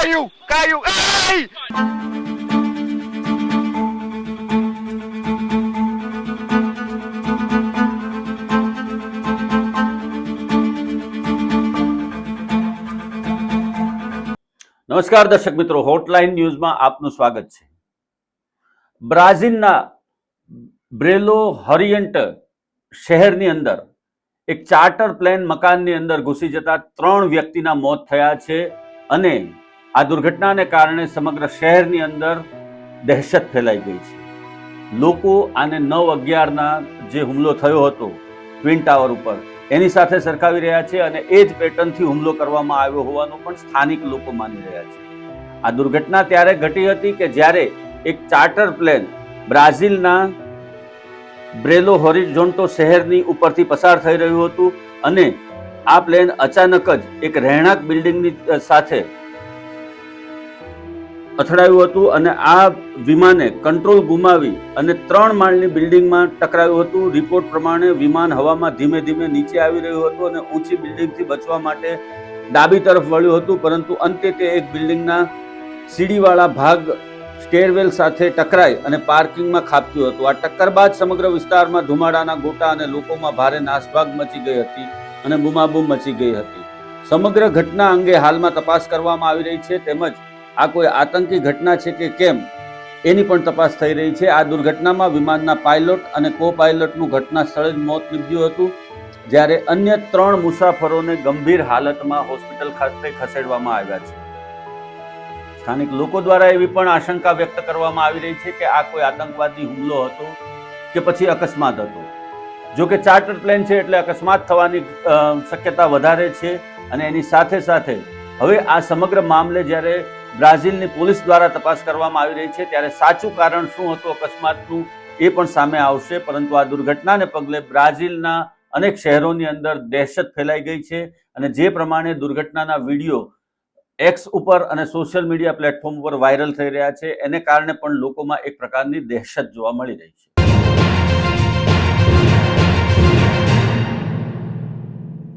Caiu! Ai! નમસ્કાર દર્શક મિત્રો, હોટલાઇન ન્યૂઝમાં આપનું સ્વાગત છે. બ્રાઝિલના બ્રેલો હોરિએન્ટે શહેરની અંદર એક ચાર્ટર પ્લેન મકાનની અંદર ઘૂસી જતા 3 વ્યક્તિના મોત થયા છે અને આ દુર્ઘટનાને કારણે સમગ્ર શહેરની અંદર દહેશત ફેલાઈ ગઈ છે. લોકો આને 9/11ના જે હુમલો થયો હતો ટ્વિન ટાવર ઉપર એની સાથે સરખાવી રહ્યા છે અને એ જ પેટર્નથી હુમલો કરવામાં આવ્યો હોવાનું પણ સ્થાનિક લોકો માની રહ્યા છે. આ દુર્ઘટના ત્યારે ઘટી હતી કે જ્યારે એક ચાર્ટર પ્લેન બ્રાઝિલના બ્રેલો હોરિઝોન્ટો શહેરની ઉપરથી પસાર થઈ રહ્યું હતું અને આ પ્લેન અચાનક જ એક રહેણાંક બિલ્ડિંગની સાથે અથડાયું હતું અને આ વિમાને કંટ્રોલ ગુમાવી અને 3 માળની બિલ્ડિંગમાં ટકરાયું હતું. રિપોર્ટ પ્રમાણે વિમાન હવામાં ધીમે ધીમે નીચે આવી રહ્યું હતું અને ઊંચી બિલ્ડિંગથી બચવા માટે ડાબી તરફ વળ્યું હતું, પરંતુ અંતે તે એક બિલ્ડિંગના સીડીવાળા ભાગ સ્ટેરવેલ સાથે ટકરાઈ અને પાર્કિંગમાં ખાબક્યું હતું. આ ટક્કર બાદ સમગ્ર વિસ્તારમાં ધુમાડાના ગોટા અને લોકોમાં ભારે નાસભાગ મચી ગઈ હતી અને બૂમાબૂમ મચી ગઈ હતી. સમગ્ર ઘટના અંગે હાલમાં તપાસ કરવામાં આવી રહી છે, તેમજ આ કોઈ આતંકી ઘટના છે કે કેમ એની પણ તપાસ થઈ રહી છે. આ દુર્ઘટનામાં વિમાનના પાયલોટ અને કો પાયલોટનું ઘટના સ્થળે જ મોત નીપજ્યું હતું, જ્યારે અન્ય 3 મુસાફરોને ગંભીર હાલતમાં હોસ્પિટલ ખાતે ખસેડવામાં આવ્યા છે. સ્થાનિક લોકો દ્વારા એવી પણ આશંકા વ્યક્ત કરવામાં આવી રહી છે કે આ કોઈ આતંકવાદી હુમલો હતો કે પછી અકસ્માત હતો. જો કે ચાર્ટર પ્લેન છે એટલે અકસ્માત થવાની શક્યતા વધારે છે અને એની સાથે સાથે હવે આ સમગ્ર મામલે જ્યારે બ્રાઝિલની પોલીસ દ્વારા તપાસ કરવામાં આવી રહી છે ત્યારે સાચું કારણ શું હતું અકસ્માતનું એ પણ સામે આવશે. પરંતુ આ દુર્ઘટનાને પગલે બ્રાઝિલના અનેક શહેરોની અંદર દહેશત ફેલાઈ ગઈ છે અને જે પ્રમાણે દુર્ઘટનાના વિડીયો એક્સ ઉપર અને સોશિયલ મીડિયા પ્લેટફોર્મ ઉપર વાયરલ થઈ રહ્યા છે એને કારણે પણ લોકોમાં એક પ્રકારની દહેશત જોવા મળી રહી છે.